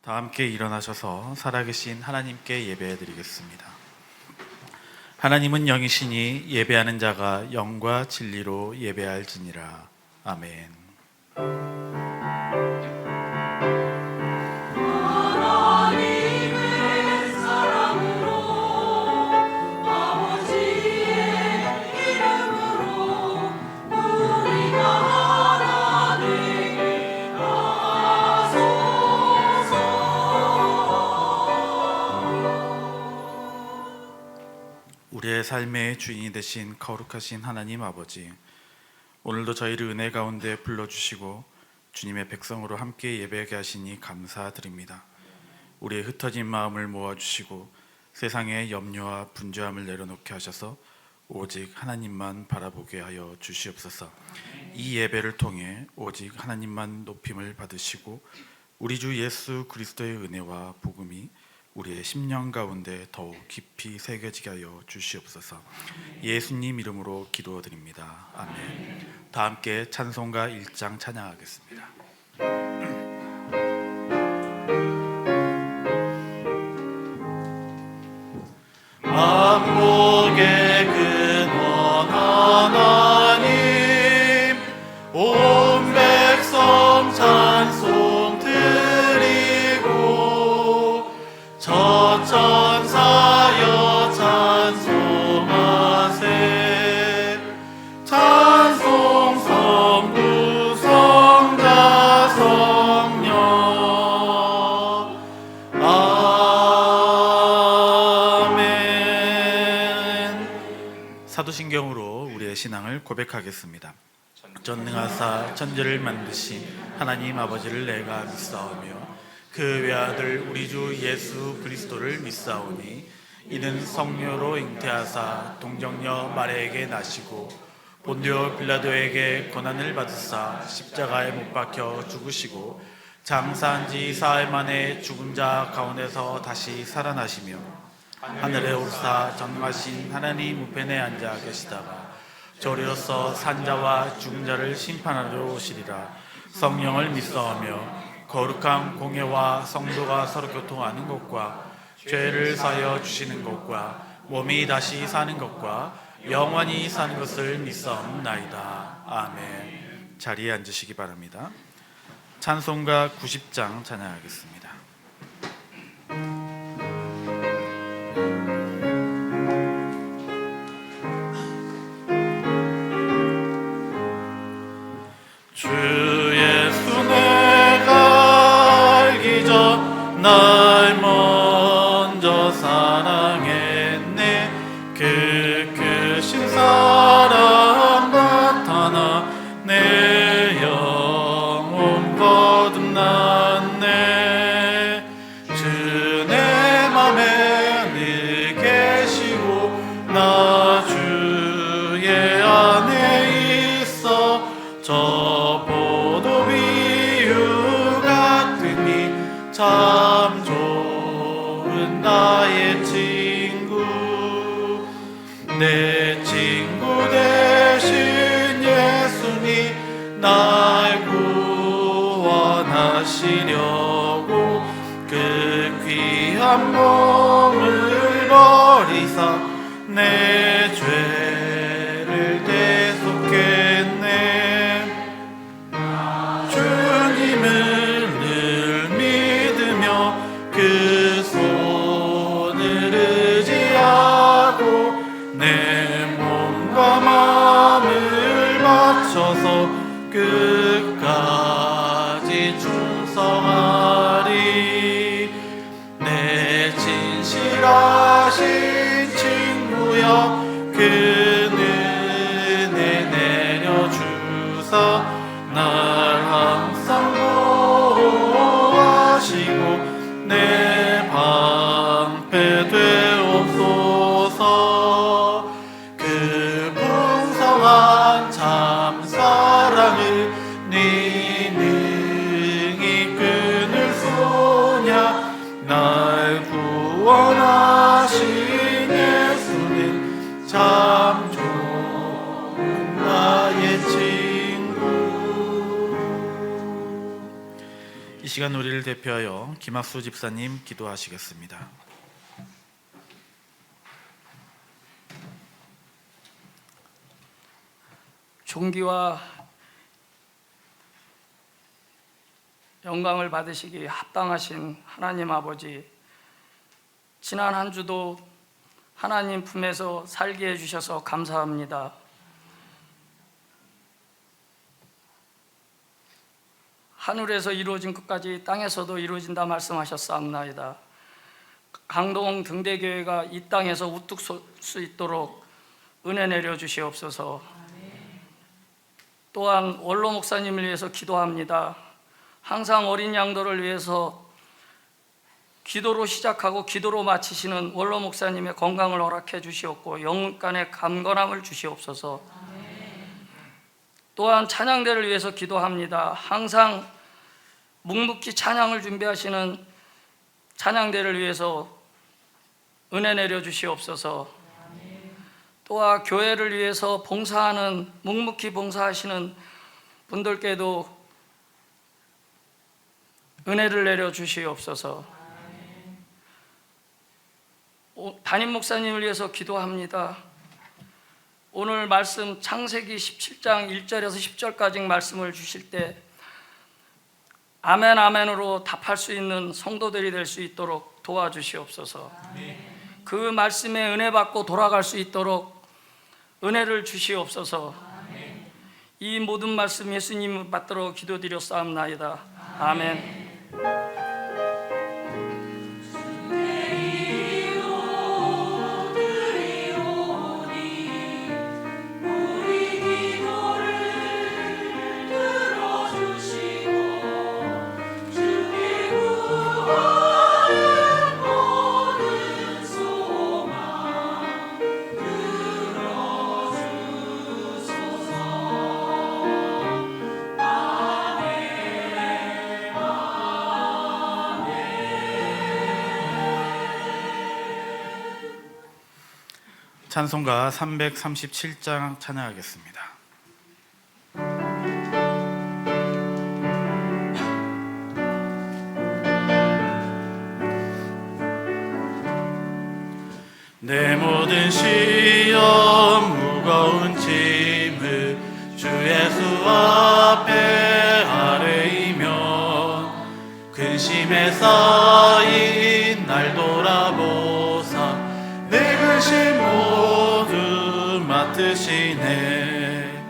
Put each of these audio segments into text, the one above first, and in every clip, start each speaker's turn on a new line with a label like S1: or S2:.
S1: 다 함께 일어나셔서 살아계신 하나님께 예배드리겠습니다. 하나님은 영이시니 예배하는 자가 영과 진리로 예배할지니라. 아멘. 우리의 삶의 주인이 되신 거룩하신 하나님 아버지, 오늘도 저희를 은혜 가운데 불러주시고 주님의 백성으로 함께 예배하게 하시니 감사드립니다. 우리의 흩어진 마음을 모아주시고 세상의 염려와 분주함을 내려놓게 하셔서 오직 하나님만 바라보게 하여 주시옵소서. 이 예배를 통해 오직 하나님만 높임을 받으시고 우리 주 예수 그리스도의 은혜와 복음이 우리의 심령 가운데 더욱 깊이 새겨지게 하여 주시옵소서. 예수님 이름으로 기도드립니다. 아멘. 다 함께 찬송가 1장 찬양하겠습니다. 만복의 근원 하나님, 온 백성 찬송 드리고 천사여 찬송하세. 찬송 성부 성자 성령. 아멘. 사도신경으로 우리의 신앙을 고백하겠습니다. 전능하사 천지를 만드신 하나님 아버지를 내가 믿사오며 그 외아들 우리 주 예수 그리스도를 믿사오니 이는 성녀로 잉태하사 동정녀 마리아에게 나시고 본디오 빌라도에게 고난을 받으사 십자가에 못 박혀 죽으시고 장사한 지 사흘 만에 죽은 자 가운데서 다시 살아나시며 하늘에 오르사 전능하신 하나님 우편에 앉아 계시다가 저리로서 산자와 죽은 자를 심판하러 오시리라. 성령을 믿사오며 거룩한 공예와 성도가 서로 교통하는 것과 죄를 사하여 주시는 것과 몸이 다시 사는 것과 영원히 사는 것을 믿사옵나이다. 아멘. 자리에 앉으시기 바랍니다. 찬송가 90장 찬양하겠습니다. 주 예수 내가 알기 전 날 먼저 사랑했네. 그 크신 사랑 나타나 내 영혼 거듭났네. 주 내 맘에 늘 계시고 나 주의 안에 있어. 저 포도 비유 같으니 참 좋은 나의 친구. 내 친구 되신 예수님 날 구원하시려고 그 귀한 몸을 버리사 내 죄를 대속했네. 주님을 늘 믿으며 그 손을 의지하고 내 몸과 마음을 바쳐서 끝까지 충성하리. 내 진실하신 친구여 그 은혜 내려주사 날 항상 보호하시고 내 방패 되옵소서. 그 풍성한 참 사랑을 네 능히 끊을 소냐. 날 구원하신 예수는 참 좋은 나의 친구. 시간 우리를 대표하여 김학수 집사님 기도하시겠습니다.
S2: 존귀와 영광을 받으시기 합당하신 하나님 아버지, 지난 한 주도 하나님 품에서 살게 해주셔서 감사합니다. 하늘에서 이루어진 것까지 땅에서도 이루어진다 말씀하셨사옵나이다. 강동 등대교회가 이 땅에서 우뚝 설 수 있도록 은혜 내려 주시옵소서. 또한 원로 목사님을 위해서 기도합니다. 항상 어린 양들을 위해서 기도로 시작하고 기도로 마치시는 원로 목사님의 건강을 허락해 주시옵고 영혼간의 강건함을 주시옵소서. 또한 찬양대를 위해서 기도합니다. 항상 묵묵히 찬양을 준비하시는 찬양대를 위해서 은혜 내려 주시옵소서. 또한 교회를 위해서 봉사하는, 묵묵히 봉사하시는 분들께도 은혜를 내려 주시옵소서. 담임 목사님을 위해서 기도합니다. 오늘 말씀 창세기 17장 1절에서 10절까지 말씀을 주실 때 아멘 아멘으로 답할 수 있는 성도들이 될 수 있도록 도와주시옵소서. 그 말씀에 은혜 받고 돌아갈 수 있도록 은혜를 주시옵소서. 이 모든 말씀 예수님 받들어 기도드렸사옵나이다. 아멘.
S1: 찬송가 337장 찬양하겠습니다. 내 모든 시험 무거운 짐을 주 예수 앞에 아뢰이면 근심에 쌓인 날 돌아보사 내 근심 모두 맡으시네.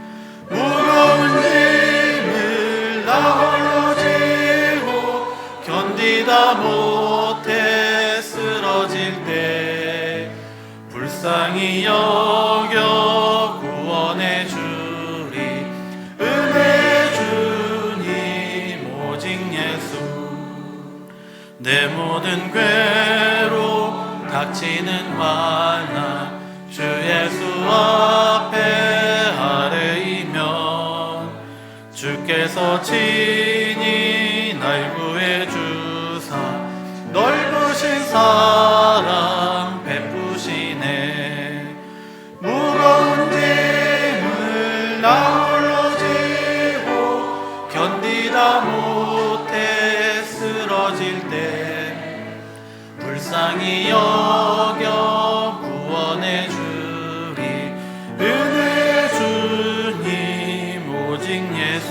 S1: 무거운 짐을 나 홀로 지고 견디다 못해 쓰러질 때 불쌍히 여겨 구원해 주리 은혜 주님 오직 예수. 내 모든 괴로움 닥치는 환난 주 예수 앞에 아뢰이면 주께서 친히 날 구해 주사 넓으신 사랑 베푸시네. 무거운 짐을 나 홀로 지고 견디다 못해 쓰러질 때 불쌍히 여겨 구원해 주리 은혜 주님 오직 예수.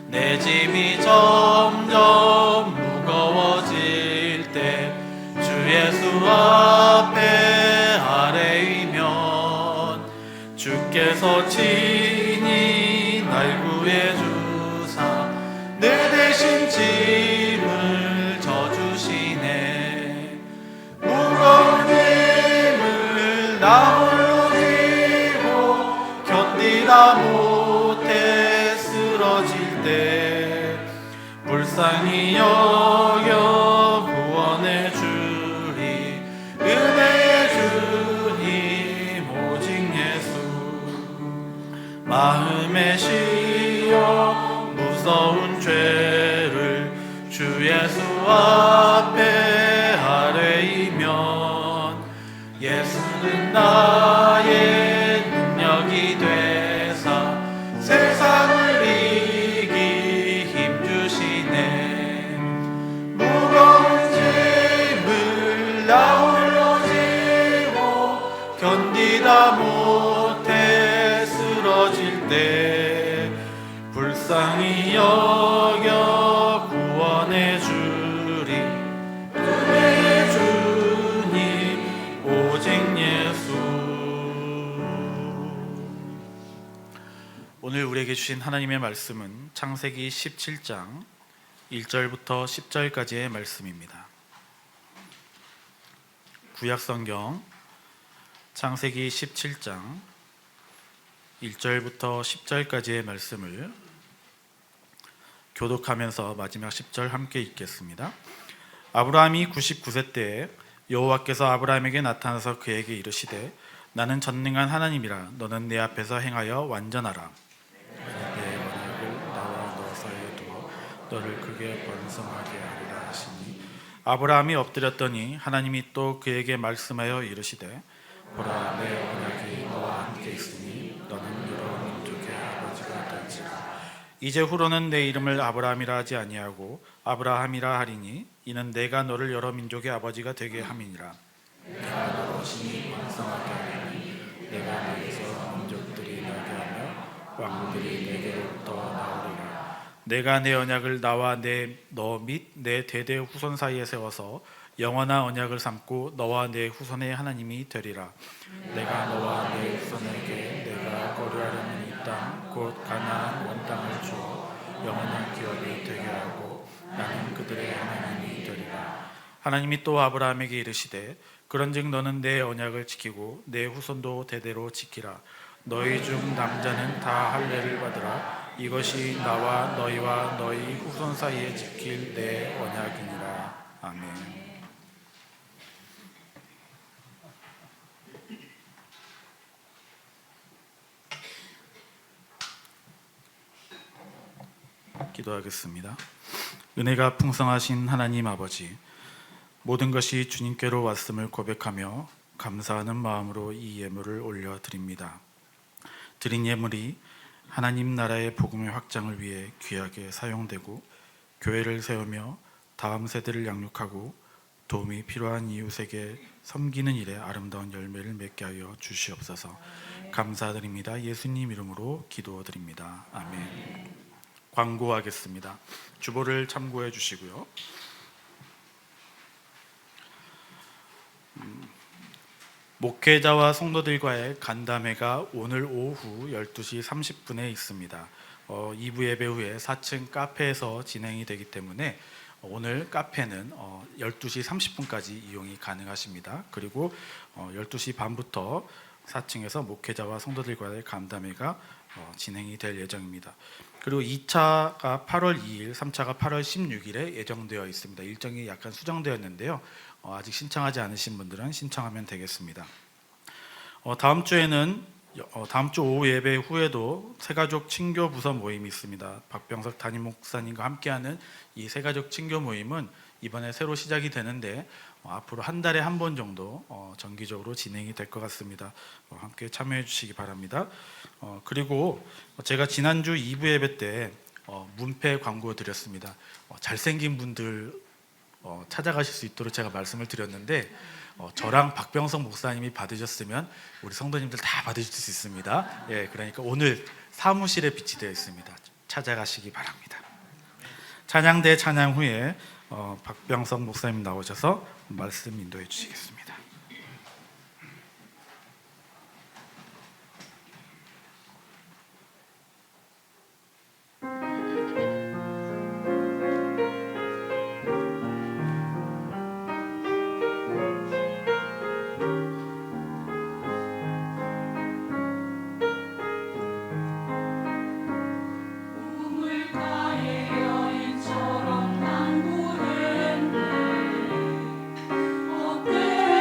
S1: 내 짐이 점점 무거워질 때 주 예수 앞에 아뢰이면 주께서 친히 날 구해 주사 내 대신 짐을 져주시네. 무거운 짐을 나 홀로 지고 견디다 못해 쓰러질 때 불쌍히 여겨 구원해 주리 은혜의 주님 오직 예수. 마음에 시어 무서운 죄를 주 예수 앞에 아뢰이면 예수는 나의 능력이 되사 세상을 이기 힘주시네. 견디다 못해 쓰러질 때 불쌍히 여겨 구원해 주리 은혜의 주님 오직 예수. 오늘 우리에게 주신 하나님의 말씀은 창세기 17장 1절부터 10절까지의 말씀입니다. 구약성경 창세기 17장 1절부터 10절까지의 말씀을 교독하면서 마지막 10절 함께 읽겠습니다. 아브라함이 99세 때에 여호와께서 아브라함에게 나타나서 그에게 이르시되 나는 전능한 하나님이라 너는 내 앞에서 행하여 완전하라. 내 언약을 나와 너 사이에 두어 너를 크게 번성하게 하리라 하시니 아브라함이 엎드렸더니 하나님이 또 그에게 말씀하여 이르시되 보라 내 언약이 너와 함께 있으니 너는 여러 민족의 아버지가 될지라. 이제 후로는 내 이름을 아브라함이라 하지 아니하고 아브라함이라 하리니 이는 내가 너를 여러 민족의 아버지가 되게 함이니라. 내가 너로 신이 번성하게 하리니 내가 너에서 민족들이 나게 하며 왕들이 내게로부터 나오리라. 내가 내 언약을 나와 너 및 내 대대 후손 사이에 세워서 영원한 언약을 삼고 너와 내 후손의 하나님이 되리라. 내가 너와 내 후손에게 내가 거류하려는 이 땅 곧 가나안 온 땅을 주어 영원한 기업이 되게 하고 나는 그들의 하나님이 되리라. 하나님이 또 아브라함에게 이르시되 그런즉 너는 내 언약을 지키고 내 후손도 대대로 지키라. 너희 중 남자는 다 할례를 받으라. 이것이 나와 너희와 너희 후손 사이에 지킬 내 언약이니라. 아멘. 기도하겠습니다. 은혜가 풍성하신 하나님 아버지, 모든 것이 주님께로 왔음을 고백하며 감사하는 마음으로 이 예물을 올려드립니다. 드린 예물이 하나님 나라의 복음의 확장을 위해 귀하게 사용되고 교회를 세우며 다음 세대를 양육하고 도움이 필요한 이웃에게 섬기는 일에 아름다운 열매를 맺게 하여 주시옵소서. 감사드립니다. 예수님 이름으로 기도드립니다. 아멘. 광고하겠습니다. 주보를 참고해 주시고요. 목회자와 성도들과의 간담회가 오늘 오후 12시 30분에 있습니다. 2부 예배 후에 4층 카페에서 진행이 되기 때문에 오늘 카페는 12시 30분까지 이용이 가능하십니다. 그리고 12시 반부터 4층에서 목회자와 성도들과의 간담회가 진행이 될 예정입니다. 그리고 2차가 8월 2일, 3차가 8월 16일에 예정되어 있습니다. 일정이 약간 수정되었는데요. 아직 신청하지 않으신 분들은 신청하면 되겠습니다. 다음 주에는 다음 주 오후 예배 후에도 새가족 친교 부서 모임이 있습니다. 박병석 담임 목사님과 함께하는 이 새가족 친교 모임은 이번에 새로 시작이 되는데 앞으로 한 달에 한 번 정도 정기적으로 진행이 될 것 같습니다. 함께 참여해 주시기 바랍니다. 그리고 제가 지난주 2부 예배 때 문패 광고 드렸습니다. 잘생긴 분들 찾아가실 수 있도록 제가 말씀을 드렸는데 저랑 박병석 목사님이 받으셨으면 우리 성도님들 다 받으실 수 있습니다. 예, 그러니까 오늘 사무실에 비치되어 있습니다. 찾아가시기 바랍니다. 찬양대 찬양 후에 박병석 목사님 나오셔서 말씀 인도해 주시겠습니다.
S3: 우물가의 여인처럼 난 구했네 어때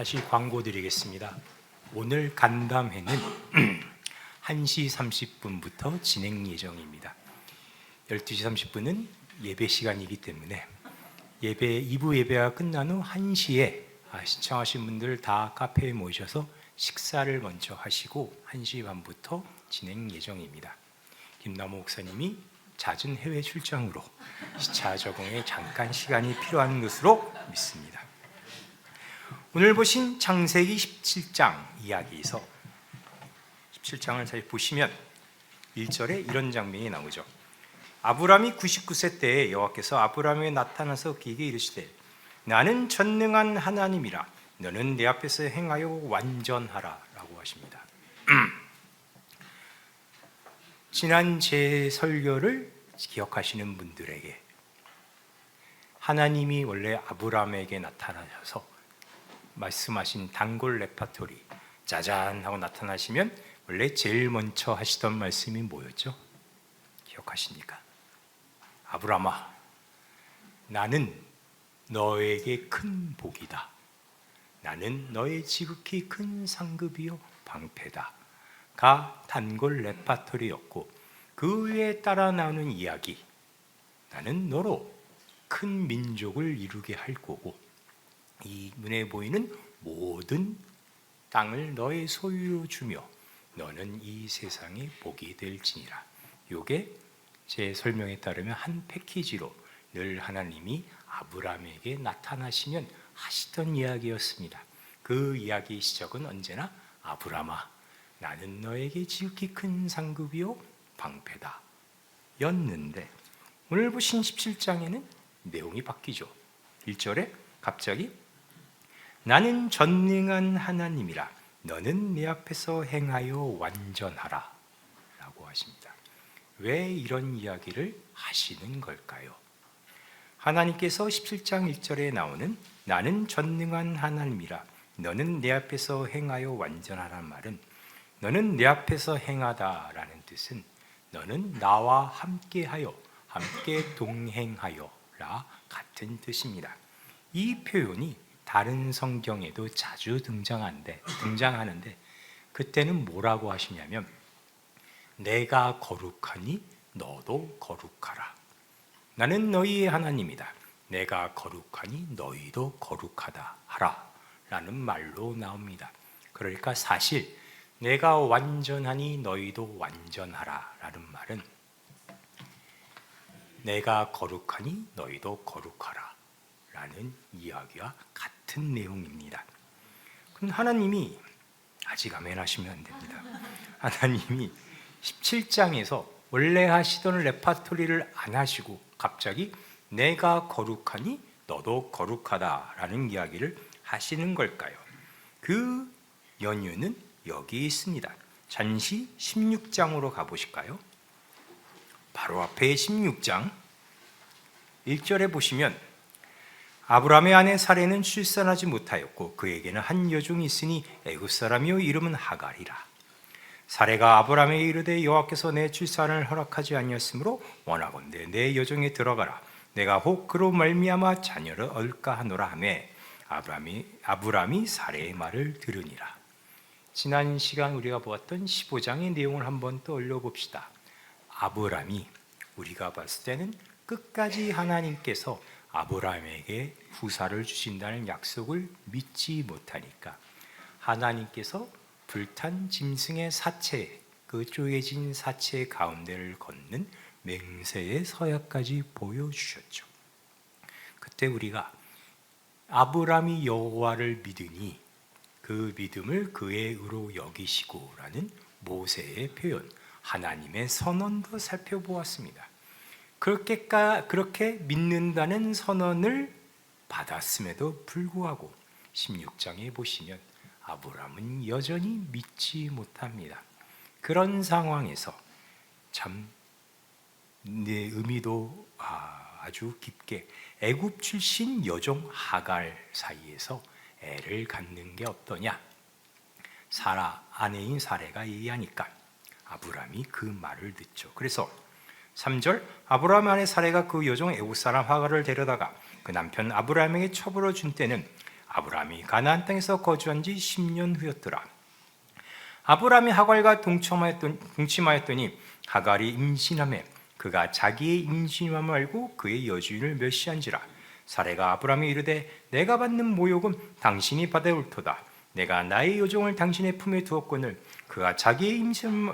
S3: 다시 광고 드리겠습니다. 오늘 간담회는 1시 30분부터 진행 예정입니다. 12시 30분은 예배 시간이기 때문에 2부 예배가 끝난 후 1시에 신청하신 분들 다 카페에 모이셔서 식사를 먼저 하시고 1시 반부터 진행 예정입니다. 김남호 목사님이 잦은 해외 출장으로 시차 적응에 잠깐 시간이 필요한 것으로 믿습니다. 오늘 보신 창세기 17장 이야기에서 17장을 잘 보시면 1절에 이런 장면이 나오죠. 아브람이 99세 때에 여호와께서 아브람에게 나타나서 그에게 이르시되 나는 전능한 하나님이라 너는 내 앞에서 행하여 완전하라 라고 하십니다. 지난 제 설교를 기억하시는 분들에게 하나님이 원래 아브람에게 나타나셔서 말씀하신 단골 레파토리 짜잔 하고 나타나시면 원래 제일 먼저 하시던 말씀이 뭐였죠? 기억하십니까? 아브람아, 나는 너에게 큰 복이다. 나는 너의 지극히 큰 상급이요 방패다. 가 단골 레파토리였고 그 위에 따라 나오는 이야기, 나는 너로 큰 민족을 이루게 할 거고 이 눈에 보이는 모든 땅을 너의 소유로 주며 너는 이 세상의 복이 될지니라. 요게 제 설명에 따르면 한 패키지로 늘 하나님이 아브람에게 나타나시면 하시던 이야기였습니다. 그 이야기 시작은 언제나 아브람아, 나는 너에게 지극히 큰 상급이요 방패다 였는데 오늘 보신 17장에는 내용이 바뀌죠. 1절에 갑자기 나는 전능한 하나님이라 너는 내 앞에서 행하여 완전하라 라고 하십니다. 왜 이런 이야기를 하시는 걸까요? 하나님께서 17장 1절에 나오는 나는 전능한 하나님이라 너는 내 앞에서 행하여 완전하라는 말은 너는 내 앞에서 행하다라는 뜻은 너는 나와 함께하여 함께 동행하여라 같은 뜻입니다. 이 표현이 다른 성경에도 자주 등장하는데 그때는 뭐라고 하시냐면 내가 거룩하니 너도 거룩하라. 나는 너희의 하나님이다. 내가 거룩하니 너희도 거룩하다 하라 라는 말로 나옵니다. 그러니까 사실 내가 완전하니 너희도 완전하라 라는 말은 내가 거룩하니 너희도 거룩하라 라는 이야기와 같은 내용입니다. 그럼 하나님이 아직 아멘 하시면 안 됩니다. 하나님이 17장에서 원래 하시던 레파토리를 안 하시고 갑자기 내가 거룩하니 너도 거룩하다 라는 이야기를 하시는 걸까요? 그 연유는 여기 있습니다. 잠시 16장으로 가보실까요? 바로 앞에 16장 1절에 보시면 아브라함의 아내 사레는 출산하지 못하였고 그에게는 한 여종이 있으니 애굽 사람이요 이름은 하갈이라. 사레가 아브라함에게 이르되 여호와께서 내 출산을 허락하지 아니었으므로 원하건대 내 여종에 들어가라. 내가 혹 그로 말미암아 자녀를 얻을까 하노라 하매 아브라함이 사레의 말을 들으니라. 지난 시간 우리가 보았던 15장의 내용을 한번 떠올려 봅시다. 아브라함이 우리가 봤을 때는 끝까지 하나님께서 아브라함에게 후사를 주신다는 약속을 믿지 못하니까 하나님께서 불탄 짐승의 사체, 그 쪼개진 사체 가운데를 걷는 맹세의 서약까지 보여주셨죠. 그때 우리가 아브라함이 여호와를 믿으니 그 믿음을 그의 의로 여기시고라는 모세의 표현, 하나님의 선언도 살펴보았습니다. 그렇게 믿는다는 선언을 받았음에도 불구하고 16장에 보시면 아브라함은 여전히 믿지 못합니다. 그런 상황에서 참 내 의미도 아주 깊게 애굽 출신 여종 하갈 사이에서 애를 갖는 게 어떠냐. 사라 아내인 사레가 얘기하니까 아브라함이 그 말을 듣죠. 그래서 3절 아브라함 아내 사레가 그 여종 애굽 사람 하갈을 데려다가 그 남편 아브라함에게 첩으로 준 때는 아브라함이 가나안 땅에서 거주한 지 10년 후였더라. 아브라함이 하갈과 동침하였더니 하갈이 임신하매 그가 자기의 임신함을 알고 그의 여주인을 멸시한지라. 사레가 아브라함이 이르되 내가 받는 모욕은 당신이 받아올토다. 내가 나의 여종을 당신의 품에 두었거늘 그가 자기의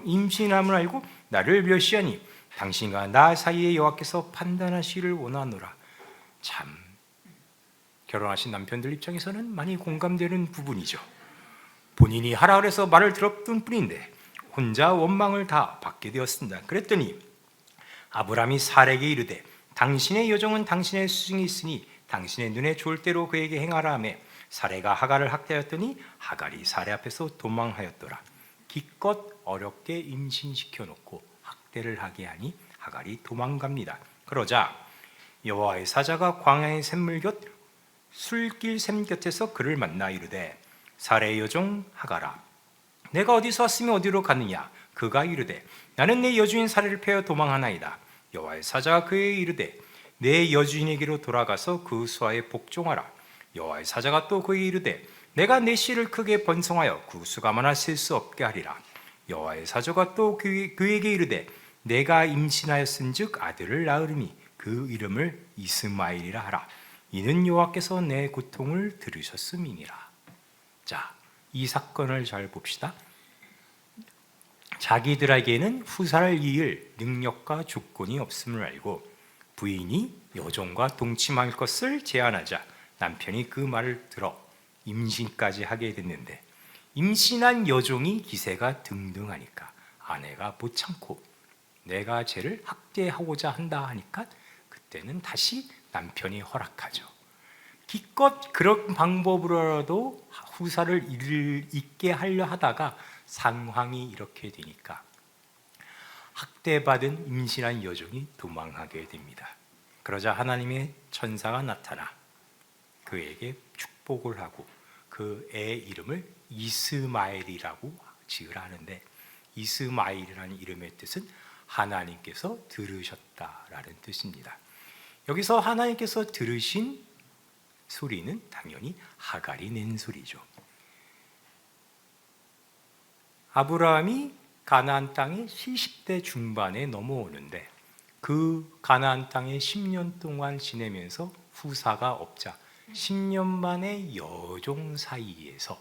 S3: 임신함을 알고 나를 멸시하니 당신과 나 사이에 여호와께서 판단하시기를 원하노라. 참, 결혼하신 남편들 입장에서는 많이 공감되는 부분이죠. 본인이 하라 그래서 말을 들었던 뿐인데 혼자 원망을 다 받게 되었습니다. 그랬더니 아브라함이 사레에게 이르되 당신의 여종은 당신의 수중에 있으니 당신의 눈에 좋을 대로 그에게 행하라 하며 사레가 하갈을 학대하였더니 하갈이 사레 앞에서 도망하였더라. 기껏 어렵게 임신시켜 놓고 학대를 하게 하니 하갈이 도망갑니다. 그러자 여호와의 사자가 광야의 샘물 곁 술길 샘 곁에서 그를 만나 이르되 사레의 여종 하갈아 내가 어디서 왔으며 어디로 가느냐. 그가 이르되 나는 내 여주인 사레를 패어 도망하나이다. 여호와의 사자가 그에게 이르되 내 여주인에게로 돌아가서 그 수하에 복종하라. 여호와의 사자가 또 그에게 이르되 내가 내 씨를 크게 번성하여 그 수가 많아 셀 수 없게 하리라. 여호와의 사자가 또 그에게 이르되 내가 임신하였은즉 아들을 낳으리니 그 이름을 이스마엘이라 하라. 이는 여호와께서 내 고통을 들으셨음이니라. 자, 이 사건을 잘 봅시다. 자기들에게는 후사를 이을 능력과 조건이 없음을 알고 부인이 여종과 동침할 것을 제안하자 남편이 그 말을 들어 임신까지 하게 됐는데 임신한 여종이 기세가 등등하니까 아내가 못 참고 내가 쟤를 학대하고자 한다 하니까 그때는 다시 남편이 허락하죠. 기껏 그런 방법으로라도 후사를 잊게 하려 하다가 상황이 이렇게 되니까 학대받은 임신한 여종이 도망하게 됩니다. 그러자 하나님의 천사가 나타나 그에게 축복을 하고 그 애 이름을 이스마엘이라고 지으라 하는데 이스마엘이라는 이름의 뜻은 하나님께서 들으셨다라는 뜻입니다. 여기서 하나님께서 들으신 소리는 당연히 하갈이 낸 소리죠. 아브라함이 가나안 땅에 70대 중반에 넘어오는데 그 가나안 땅에 10년 동안 지내면서 후사가 없자 10년 만에 여종 사이에서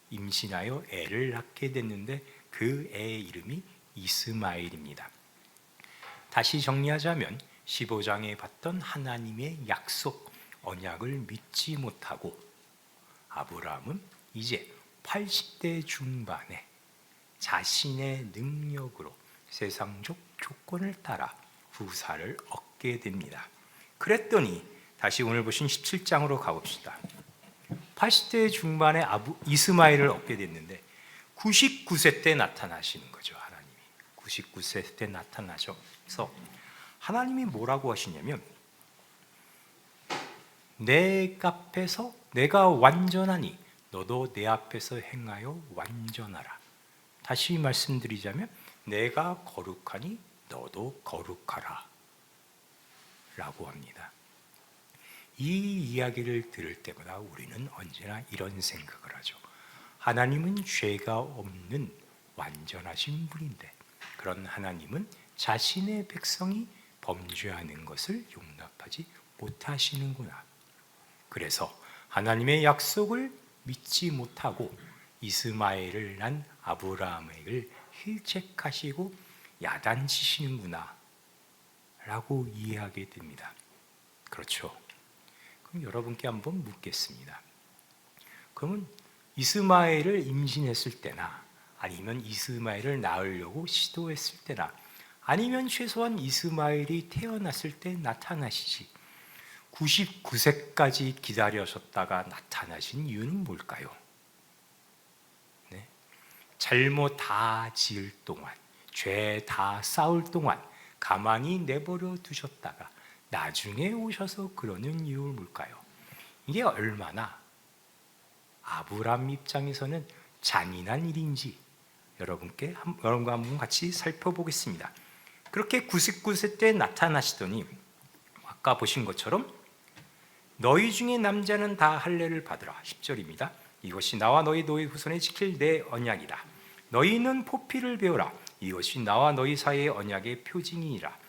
S3: 임신하여 애를 낳게 됐는데 그 애의 이름이 이스마엘입니다. 다시 정리하자면 15장에 봤던 하나님의 약속 언약을 믿지 못하고 아브라함은 이제 80대 중반에 자신의 능력으로 세상적 조건을 따라 후사를 얻게 됩니다. 그랬더니 다시 오늘 보신 17장으로 가봅시다. 80대 중반에 이스마엘을 얻게 됐는데 99세 때 나타나시는 거죠. 하나님이 99세 때 나타나셔서 하나님이 뭐라고 하시냐면 내 앞에서 내가 완전하니 너도 내 앞에서 행하여 완전하라. 다시 말씀드리자면 내가 거룩하니 너도 거룩하라 라고 합니다. 이 이야기를 들을 때마다 우리는 언제나 이런 생각을 하죠. 하나님은 죄가 없는 완전하신 분인데 그런 하나님은 자신의 백성이 범죄하는 것을 용납하지 못하시는구나. 그래서 하나님의 약속을 믿지 못하고 이스마엘을 낳은 아브라함을 힐책하시고 야단치시는구나 라고 이해하게 됩니다. 그렇죠. 그럼 여러분께 한번 묻겠습니다. 그러면 이스마엘을 임신했을 때나 아니면 이스마엘을 낳으려고 시도했을 때나 아니면 최소한 이스마엘이 태어났을 때 나타나시지 99세까지 기다리셨다가 나타나신 이유는 뭘까요? 네? 잘못 다 지을 동안, 죄 다 쌓을 동안 가만히 내버려 두셨다가 나중에 오셔서 그러는 이유는 뭘까요? 이게 얼마나 아브라함 입장에서는 잔인한 일인지 여러분과 한번 같이 살펴보겠습니다. 그렇게 99세 때 나타나시더니 아까 보신 것처럼 너희 중에 남자는 다 할례를 받으라. 10절입니다. 이것이 나와 너희 후손에 지킬 내 언약이다. 너희는 포피를 배우라. 이것이 나와 너희 사이의 언약의 표징이니라.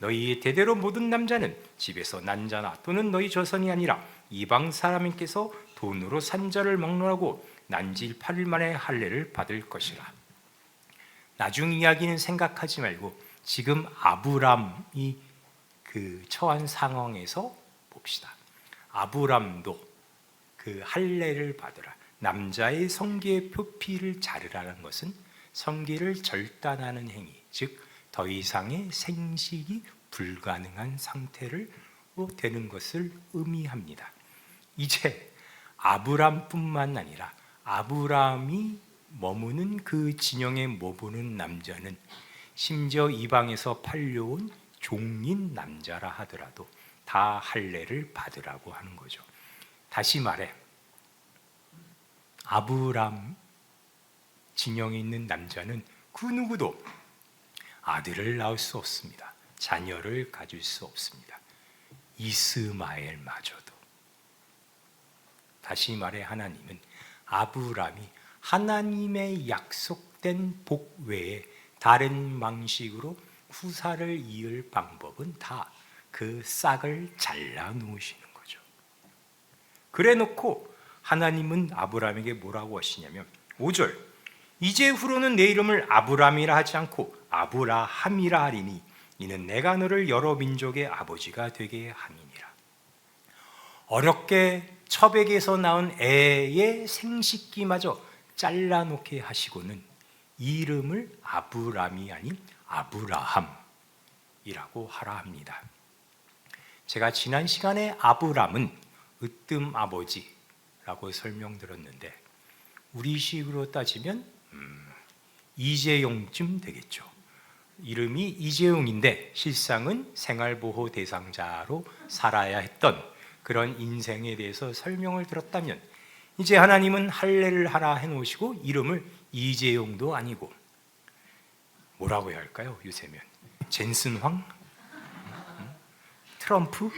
S3: 너희의 대대로 모든 남자는 집에서 난 자나 또는 너희 조선이 아니라 이방 사람인께서 돈으로 산 자를 막론하고 난지 8일 만에 할례를 받을 것이라. 나중 이야기는 생각하지 말고 지금 아브람이 그 처한 상황에서 봅시다. 아브람도 그 할례를 받으라, 남자의 성기의 표피를 자르라는 것은 성기를 절단하는 행위, 즉 더 이상의 생식이 불가능한 상태를 되는 것을 의미합니다. 이제 아브람뿐만 아니라 아브람이 머무는 그 진영에 머무는 남자는 심지어 이방에서 팔려온 종인 남자라 하더라도 다 할례를 받으라고 하는 거죠. 다시 말해 아브람 진영에 있는 남자는 그 누구도 아들을 낳을 수 없습니다. 자녀를 가질 수 없습니다. 이스마엘마저도. 다시 말해 하나님은 아브람이 하나님의 약속된 복 외에 다른 방식으로 후사를 이을 방법은 다 그 싹을 잘라 놓으시는 거죠. 그래 놓고 하나님은 아브람에게 뭐라고 하시냐면 5절, 이제후로는 내 이름을 아브람이라 하지 않고 아브라함이라 하리니 이는 내가 너를 여러 민족의 아버지가 되게 함이니라. 어렵게 처백에서 낳은 애의 생식기마저 잘라놓게 하시고는 이름을 아브람이 아닌 아브라함이라고 하라 합니다. 제가 지난 시간에 아브람은 으뜸 아버지라고 설명드렸는데 우리식으로 따지면 이재용쯤 되겠죠. 이름이 이재용인데 실상은 생활보호 대상자로 살아야 했던 그런 인생에 대해서 설명을 들었다면 이제 하나님은 할례를 하라 해놓으시고 이름을 이재용도 아니고 뭐라고 해야 할까요? 요새면 젠슨황? 트럼프?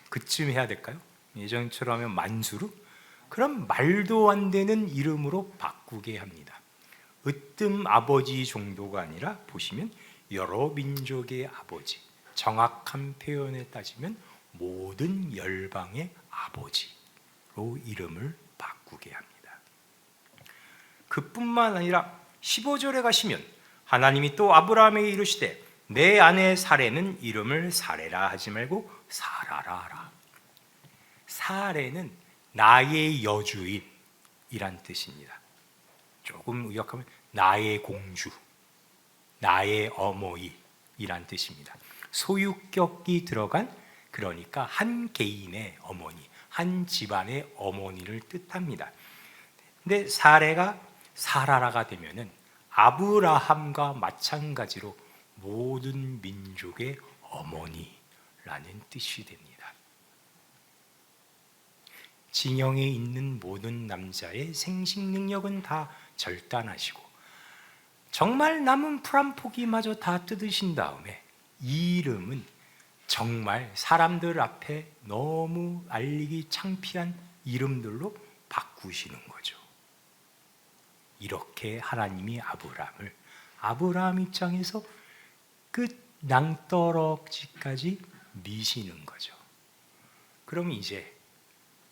S3: 그쯤 해야 될까요? 예전처럼 하면 만수르? 그럼 말도 안 되는 이름으로 바꾸게 합니다. 으뜸 아버지 정도가 아니라 보시면 여러 민족의 아버지, 정확한 표현에 따지면 모든 열방의 아버지로 이름을 바꾸게 합니다. 그뿐만 아니라 15절에 가시면 하나님이 또 아브라함에게 이르시되 내 아내 사레는 이름을 사레라 하지 말고 사라라 하라. 사레는 나의 여주인이란 뜻입니다. 조금 의역하면 나의 공주, 나의 어머니이란 뜻입니다. 소유격이 들어간, 그러니까 한 개인의 어머니, 한 집안의 어머니를 뜻합니다. 근데 사레가 사라라가 되면은 아브라함과 마찬가지로 모든 민족의 어머니라는 뜻이 됩니다. 진영에 있는 모든 남자의 생식 능력은 다 절단하시고 정말 남은 풀 한 포기마저 다 뜯으신 다음에 이 이름은 정말 사람들 앞에 너무 알리기 창피한 이름들로 바꾸시는 거죠. 이렇게 하나님이 아브라함 입장에서 끝 낭떠러지까지 미시는 거죠. 그럼 이제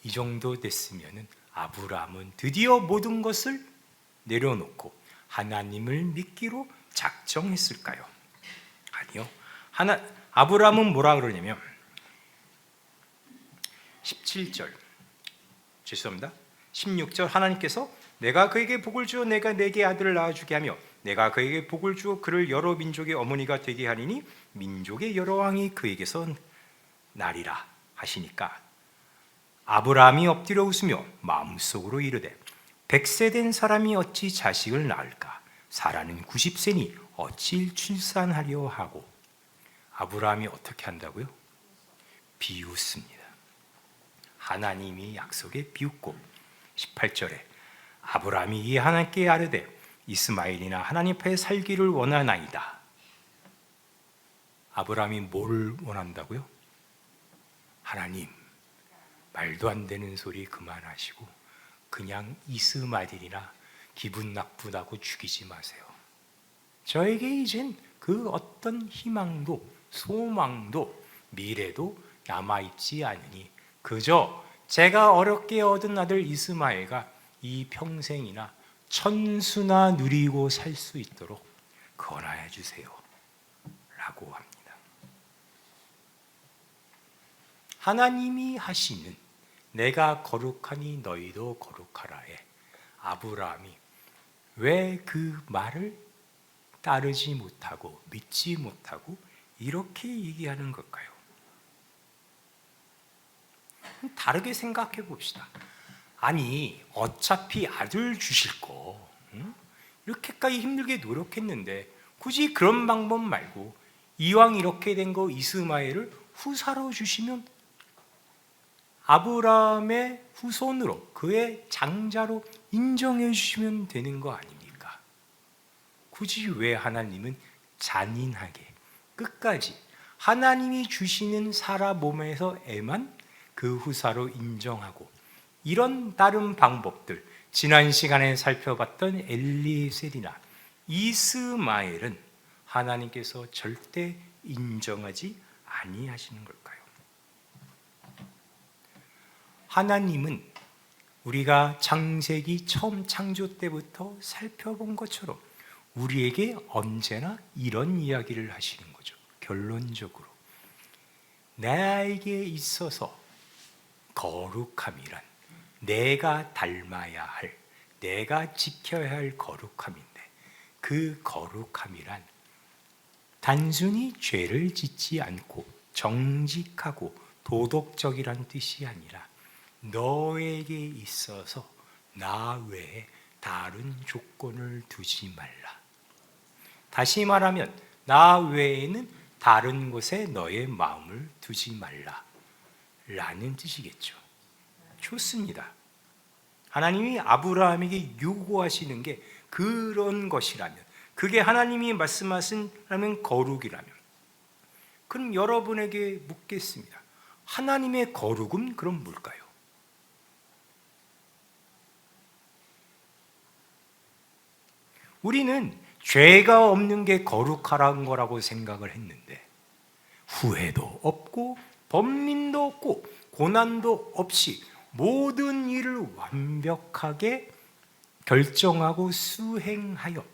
S3: 이 정도 됐으면은 아브라함은 드디어 모든 것을 내려놓고 하나님을 믿기로 작정했을까요? 아니요. 아브라함은 뭐라 그러냐면 17절, 죄송합니다. 16절 하나님께서 내가 그에게 복을 주어 내가 내게 아들을 낳아주게 하며 내가 그에게 복을 주어 그를 여러 민족의 어머니가 되게 하리니 민족의 여러 왕이 그에게서 나리라 하시니까 아브라함이 엎드려 웃으며 마음속으로 이르되 100세 된 사람이 어찌 자식을 낳을까? 사라는 90세니 어찌 출산하려 하고. 아브라함이 어떻게 한다고요? 비웃습니다. 하나님이 약속에 비웃고 18절에 아브라함이 이 하나님께 아뢰되 이스마엘이나 하나님 앞에 살기를 원하나이다. 아브라함이 뭘 원한다고요? 하나님, 말도 안 되는 소리 그만하시고 그냥 이스마엘이나 기분 나쁘다고 죽이지 마세요. 저에게 이젠 그 어떤 희망도 소망도 미래도 남아있지 않으니 그저 제가 어렵게 얻은 아들 이스마엘가 이 평생이나 천수나 누리고 살 수 있도록 권하여 주세요 라고 합니다. 하나님이 하시는 내가 거룩하니 너희도 거룩하라에 아브라함이 왜 그 말을 따르지 못하고 믿지 못하고 이렇게 얘기하는 걸까요? 다르게 생각해 봅시다. 아니 어차피 아들 주실 거 이렇게까지 힘들게 노력했는데 굳이 그런 방법 말고 이왕 이렇게 된 거 이스마엘을 후사로 주시면 아브라함의 후손으로 그의 장자로 인정해 주시면 되는 거 아닙니까? 굳이 왜 하나님은 잔인하게 끝까지 하나님이 주시는 사라 몸에서에만 그 후사로 인정하고 이런 다른 방법들 지난 시간에 살펴봤던 엘리에셀이나 이스마엘은 하나님께서 절대 인정하지 아니하시는 걸까요? 하나님은 우리가 창세기 처음 창조 때부터 살펴본 것처럼 우리에게 언제나 이런 이야기를 하시는 거죠. 결론적으로 나에게 있어서 거룩함이란 내가 닮아야 할, 내가 지켜야 할 거룩함인데 그 거룩함이란 단순히 죄를 짓지 않고 정직하고 도덕적이란 뜻이 아니라 너에게 있어서 나 외에 다른 조건을 두지 말라. 다시 말하면 나 외에는 다른 곳에 너의 마음을 두지 말라 라는 뜻이겠죠. 좋습니다. 하나님이 아브라함에게 요구하시는 게 그런 것이라면, 그게 하나님이 말씀하신 거룩이라면, 그럼 여러분에게 묻겠습니다. 하나님의 거룩은 그럼 뭘까요? 우리는 죄가 없는 게 거룩한 거라고 생각을 했는데 후회도 없고 범민도 없고 고난도 없이 모든 일을 완벽하게 결정하고 수행하여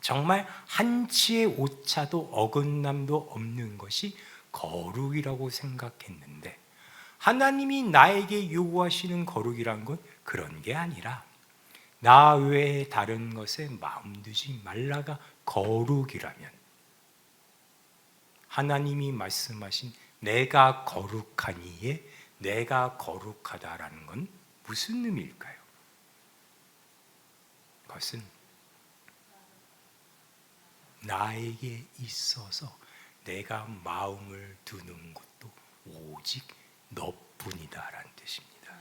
S3: 정말 한치의 오차도 어긋남도 없는 것이 거룩이라고 생각했는데 하나님이 나에게 요구하시는 거룩이란 건 그런 게 아니라 나 외에 다른 것에 마음 두지 말라가 거룩이라면 하나님이 말씀하신 내가 거룩하니에 내가 거룩하다라는 건 무슨 의미일까요? 그것은 나에게 있어서 내가 마음을 두는 것도 오직 너뿐이다라는 뜻입니다.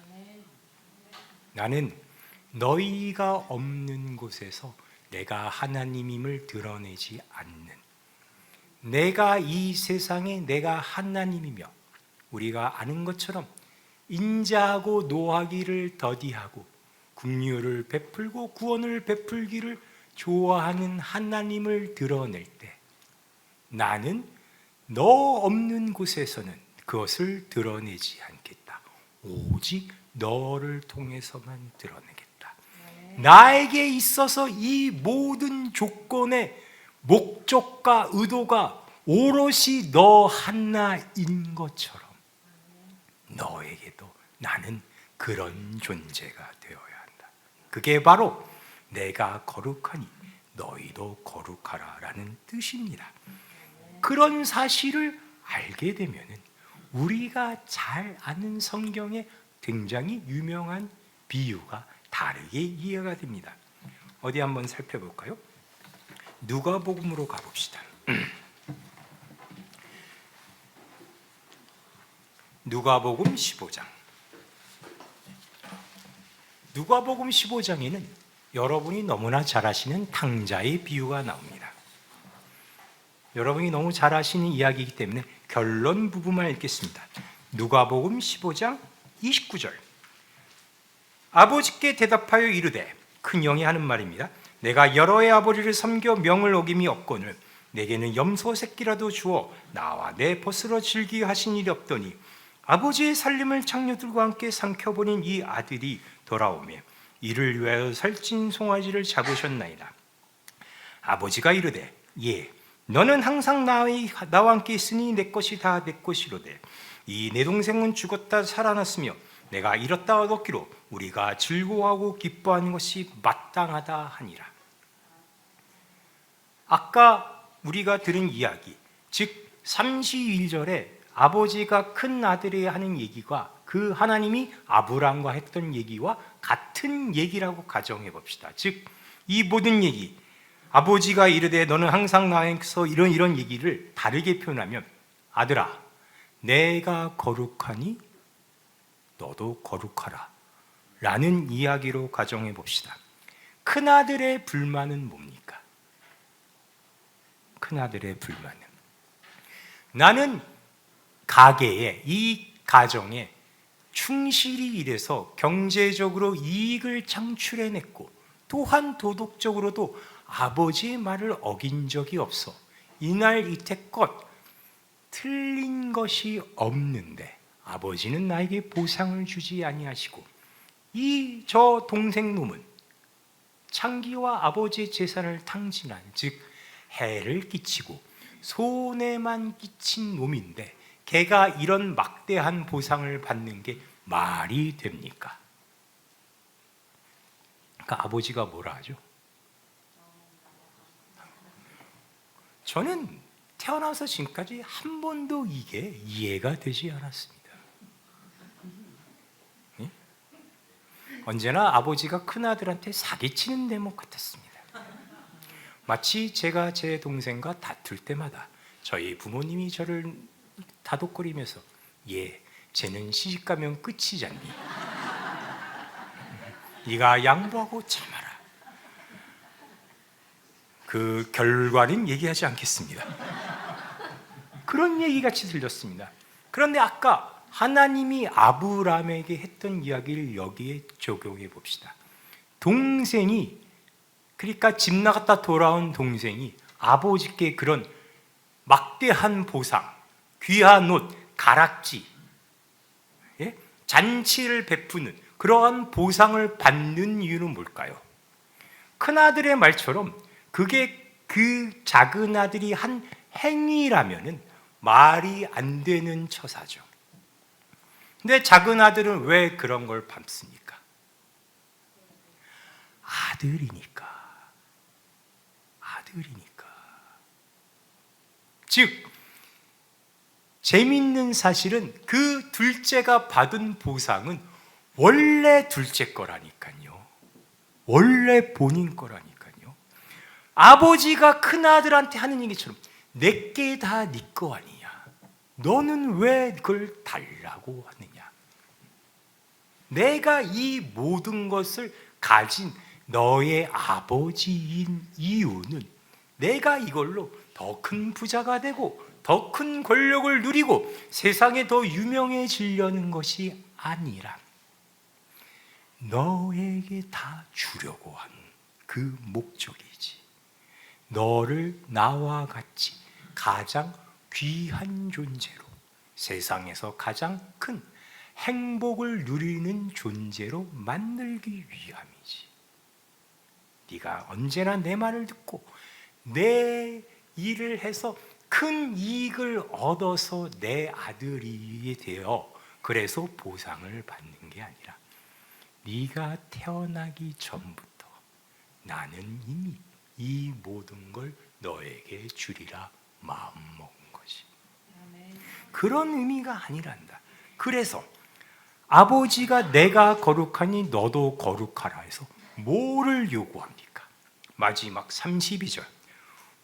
S3: 나는 너희가 없는 곳에서 내가 하나님임을 드러내지 않는, 내가 이 세상에 내가 하나님이며 우리가 아는 것처럼 인자하고 노하기를 더디하고 긍휼을 베풀고 구원을 베풀기를 좋아하는 하나님을 드러낼 때 나는 너 없는 곳에서는 그것을 드러내지 않겠다. 오직 너를 통해서만 드러내겠다. 나에게 있어서 이 모든 조건의 목적과 의도가 오롯이 너 하나인 것처럼 너에게도 나는 그런 존재가 되어야 한다. 그게 바로 내가 거룩하니 너희도 거룩하라라는 뜻입니다. 그런 사실을 알게 되면은 우리가 잘 아는 성경의 굉장히 유명한 비유가 다르게 이해가 됩니다. 어디 한번 살펴볼까요? 누가복음으로 가봅시다. 누가복음 15장. 누가복음 15장에는 여러분이 너무나 잘 아시는 탕자의 비유가 나옵니다. 여러분이 너무 잘 아시는 이야기이기 때문에 결론 부분만 읽겠습니다. 누가복음 15장 29절. 아버지께 대답하여 이르되, 큰형이 하는 말입니다. 내가 여러 해 아버지를 섬겨 명을 어김이 없거늘 내게는 염소 새끼라도 주어 나와 내 벗으로 즐기게 하신 일이 없더니 아버지의 살림을 장녀들과 함께 삼켜버린 이 아들이 돌아오며 이를 위하여 살찐 송아지를 잡으셨나이다. 아버지가 이르되, 예, 너는 항상 나와 함께 있으니 내 것이 다 내 것이로되 이 내 동생은 죽었다 살아났으며 내가 잃었다 얻었기로 우리가 즐거워하고 기뻐하는 것이 마땅하다 하니라. 아까 우리가 들은 이야기, 즉 31절에 아버지가 큰 아들이 하는 얘기가 그 하나님이 아브라함과 했던 얘기와 같은 얘기라고 가정해 봅시다. 즉 이 모든 얘기, 아버지가 이르되 너는 항상 나에서 이런 얘기를 다르게 표현하면, 아들아 내가 거룩하니 너도 거룩하라 라는 이야기로 가정해 봅시다. 큰아들의 불만은 뭡니까? 큰아들의 불만은, 나는 가게에, 이 가정에 충실히 일해서 경제적으로 이익을 창출해냈고 또한 도덕적으로도 아버지의 말을 어긴 적이 없어 이날 이태껏 틀린 것이 없는데 아버지는 나에게 보상을 주지 아니하시고 저 동생 놈은 창기와 아버지의 재산을 탕진한, 즉 해를 끼치고 손해만 끼친 놈인데 걔가 이런 막대한 보상을 받는 게 말이 됩니까? 그러니까 아버지가 뭐라 하죠? 저는 태어나서 지금까지 한 번도 이게 이해가 되지 않았습니다. 예? 언제나 아버지가 큰아들한테 사기치는 대목 같았습니다. 마치 제가 제 동생과 다툴 때마다 저희 부모님이 저를 다독거리면서, 예, 쟤는 시집가면 끝이잖니, 네가 양보하고 참아라. 그 결과는 얘기하지 않겠습니다. 그런 얘기같이 들렸습니다. 그런데 아까 하나님이 아브라함에게 했던 이야기를 여기에 적용해 봅시다. 동생이, 그러니까 집 나갔다 돌아온 동생이 아버지께 그런 막대한 보상, 귀한 옷, 가락지, 예? 잔치를 베푸는 그러한 보상을 받는 이유는 뭘까요? 큰아들의 말처럼 그게 그 작은 아들이 한 행위라면은 말이 안 되는 처사죠. 근데 작은 아들은 왜 그런 걸 밟습니까? 아들이니까. 즉 재밌는 사실은 그 둘째가 받은 보상은 원래 둘째 거라니까요. 원래 본인 거라니까요. 아버지가 큰아들한테 하는 얘기처럼 내게 다 네 거 아니냐, 너는 왜 그걸 달라고 하느냐, 내가 이 모든 것을 가진 너의 아버지인 이유는 내가 이걸로 더 큰 부자가 되고 더 큰 권력을 누리고 세상에 더 유명해지려는 것이 아니라 너에게 다 주려고 하는 그 목적이지. 너를 나와 같이 가장 귀한 존재로, 세상에서 가장 큰 행복을 누리는 존재로 만들기 위함이지. 네가 언제나 내 말을 듣고 내 일을 해서 큰 이익을 얻어서 내 아들이 되어 그래서 보상을 받는 게 아니라 네가 태어나기 전부터 나는 이미 이 모든 걸 너에게 주리라 마음먹은 거지. 그런 의미가 아니란다. 그래서 아버지가 내가 거룩하니 너도 거룩하라 해서 뭐를 요구합니까? 마지막 32절,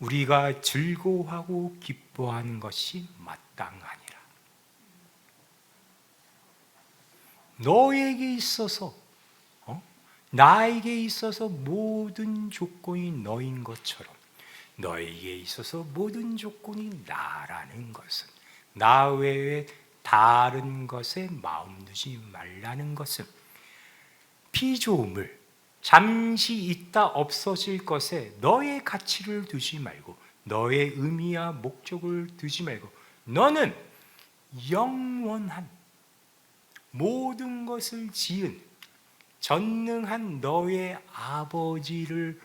S3: 우리가 즐거워하고 기뻐하는 것이 마땅하니라. 너에게 있어서, 나에게 있어서 모든 조건이 너인 것처럼 너에게 있어서 모든 조건이 나라는 것은 나 외에 다른 것에 마음 두지 말라는 것은 피조물, 잠시 있다 없어질 것에 너의 가치를 두지 말고 너의 의미와 목적을 두지 말고 너는 영원한 모든 것을 지은 전능한 너의 아버지를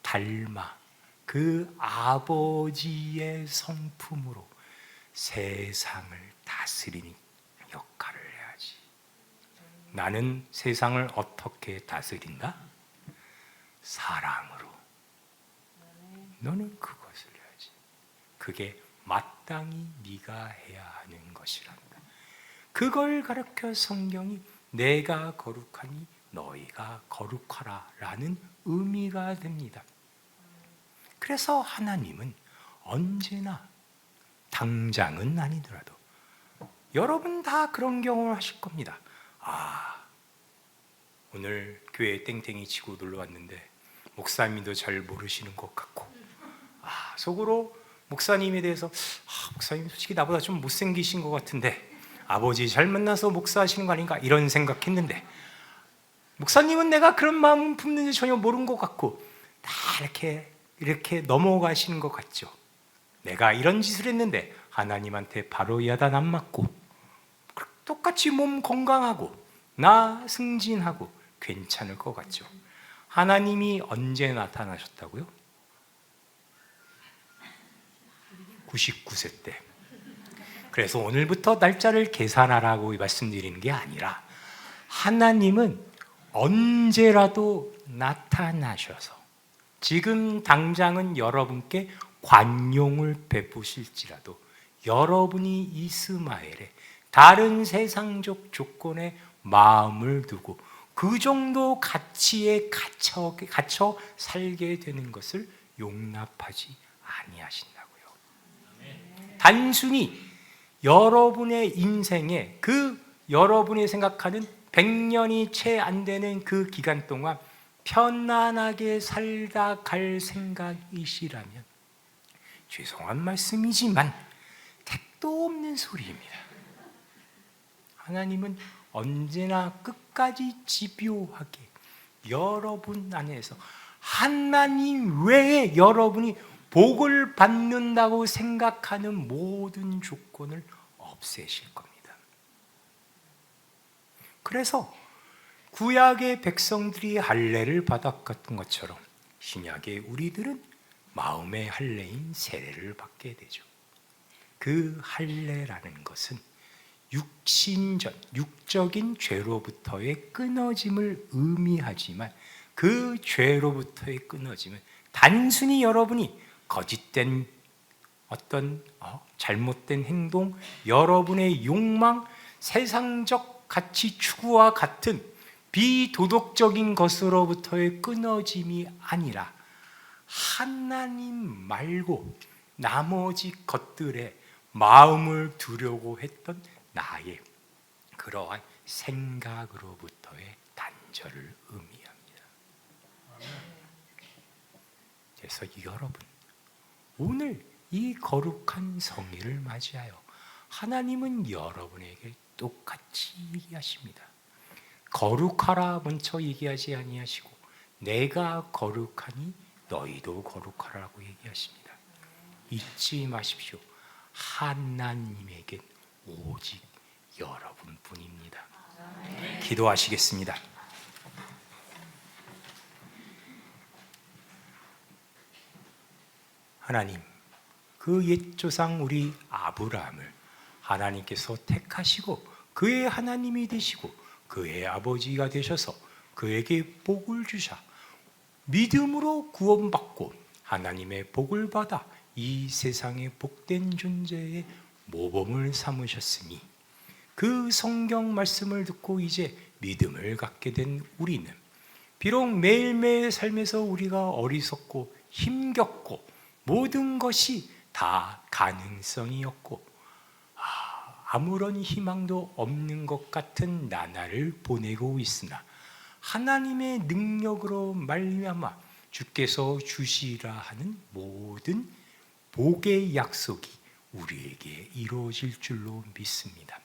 S3: 닮아 그 아버지의 성품으로 세상을 다스리는 역할을 해야지. 나는 세상을 어떻게 다스린다? 사랑으로. 너는 그것을 해야지. 그게 마땅히 네가 해야 하는 것이란다. 그걸 가르쳐 성경이 내가 거룩하니 너희가 거룩하라 라는 의미가 됩니다. 그래서 하나님은 언제나 당장은 아니더라도 여러분 다 그런 경험을 하실 겁니다. 오늘 교회 땡땡이 치고 놀러 왔는데 목사님도 잘 모르시는 것 같고 속으로 목사님에 대해서 목사님 솔직히 나보다 좀 못생기신 것 같은데 아버지 잘 만나서 목사하시는 거 아닌가 이런 생각했는데 목사님은 내가 그런 마음 품는지 전혀 모르는 것 같고 다 이렇게 넘어가시는 것 같죠. 내가 이런 짓을 했는데 하나님한테 바로 야단 안 맞고 똑같이 몸 건강하고 나 승진하고 괜찮을 것 같죠. 하나님이 언제 나타나셨다고요? 99세 때. 그래서 오늘부터 날짜를 계산하라고 말씀드리는 게 아니라 하나님은 언제라도 나타나셔서 지금 당장은 여러분께 관용을 베푸실지라도 여러분이 이스마엘의 다른 세상적 조건에 마음을 두고 그 정도 가치에 갇혀 살게 되는 것을 용납하지 아니하신다고요. 단순히 여러분의 인생에 그 여러분이 생각하는 100년이 채 안 되는 그 기간 동안 편안하게 살다 갈 생각이시라면 죄송한 말씀이지만 택도 없는 소리입니다. 하나님은 언제나 끝까지 집요하게 여러분 안에서 하나님 외에 여러분이 복을 받는다고 생각하는 모든 조건을 없애실 겁니다. 그래서 구약의 백성들이 할례를 받았던 것처럼 신약의 우리들은 마음의 할례인 세례를 받게 되죠. 그 할례라는 것은 육적인 죄로부터의 끊어짐을 의미하지만 그 죄로부터의 끊어짐은 단순히 여러분이 거짓된 어떤 잘못된 행동, 여러분의 욕망, 세상적 가치 추구와 같은 비도덕적인 것으로부터의 끊어짐이 아니라 하나님 말고 나머지 것들에 마음을 두려고 했던 나의 그러한 생각으로부터의 단절을 의미합니다. 그래서 여러분 오늘 이 거룩한 성일을 맞이하여 하나님은 여러분에게 똑같이 얘기하십니다. 거룩하라 먼저 얘기하지 아니하시고 내가 거룩하니 너희도 거룩하라고 얘기하십니다. 잊지 마십시오. 하나님에겐 오직 여러분뿐입니다. 기도하시겠습니다. 하나님, 그 옛조상 우리 아브라함을 하나님께서 택하시고 그의 하나님이 되시고 그의 아버지가 되셔서 그에게 복을 주사 믿음으로 구원받고 하나님의 복을 받아 이 세상의 복된 존재의 모범을 삼으셨으니 그 성경 말씀을 듣고 이제 믿음을 갖게 된 우리는 비록 매일매일 삶에서 우리가 어리석고 힘겹고 모든 것이 다 가능성이 없고 아무런 희망도 없는 것 같은 나날을 보내고 있으나 하나님의 능력으로 말미암아 주께서 주시라 하는 모든 복의 약속이 우리에게 이루어질 줄로 믿습니다.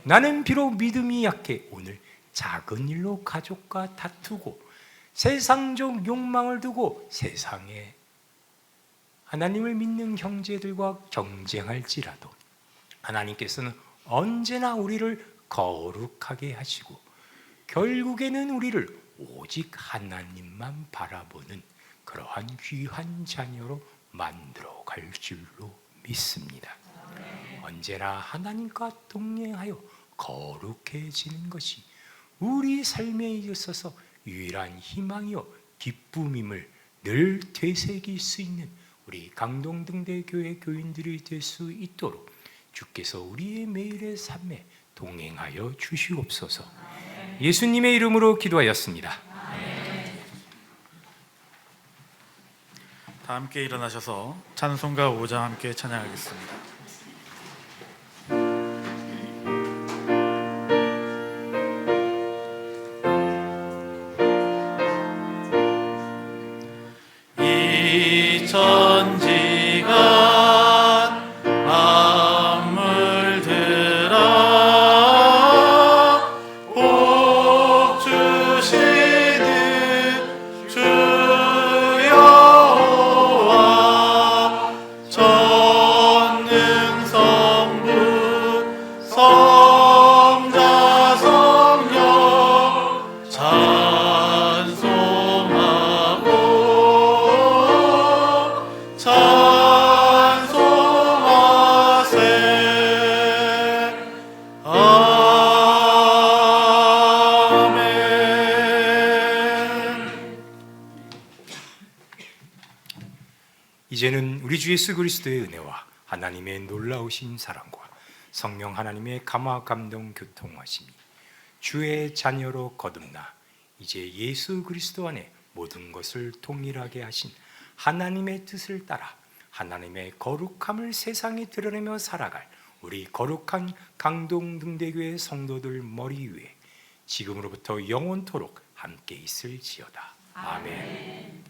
S3: 나는 비록 믿음이 약해 오늘 작은 일로 가족과 다투고 세상적 욕망을 두고 세상에 하나님을 믿는 형제들과 경쟁할지라도 하나님께서는 언제나 우리를 거룩하게 하시고 결국에는 우리를 오직 하나님만 바라보는 그러한 귀한 자녀로 만들어 갈 줄로 믿습니다. 언제나 하나님과 동행하여 거룩해지는 것이 우리 삶에 있어서 유일한 희망이요 기쁨임을 늘 되새길 수 있는 우리 강동등대교회 교인들이 될 수 있도록 주께서 우리의 매일의 삶에 동행하여 주시옵소서. 예수님의 이름으로 기도하였습니다.
S1: 다 함께 일어나셔서 찬송가 5장 함께 찬양하겠습니다. 천지간 만물들아 복 주시는 주 여호와 전능성부 성자 성령
S3: 이제는 우리 주 예수 그리스도의 은혜와 하나님의 놀라우신 사랑과 성령 하나님의 감화 감동 교통하심이 주의 자녀로 거듭나 이제 예수 그리스도 안에 모든 것을 동일하게 하신 하나님의 뜻을 따라 하나님의 거룩함을 세상에 드러내며 살아갈 우리 거룩한 강동등대교회 성도들 머리 위에 지금으로부터 영원토록 함께 있을지어다. 아멘.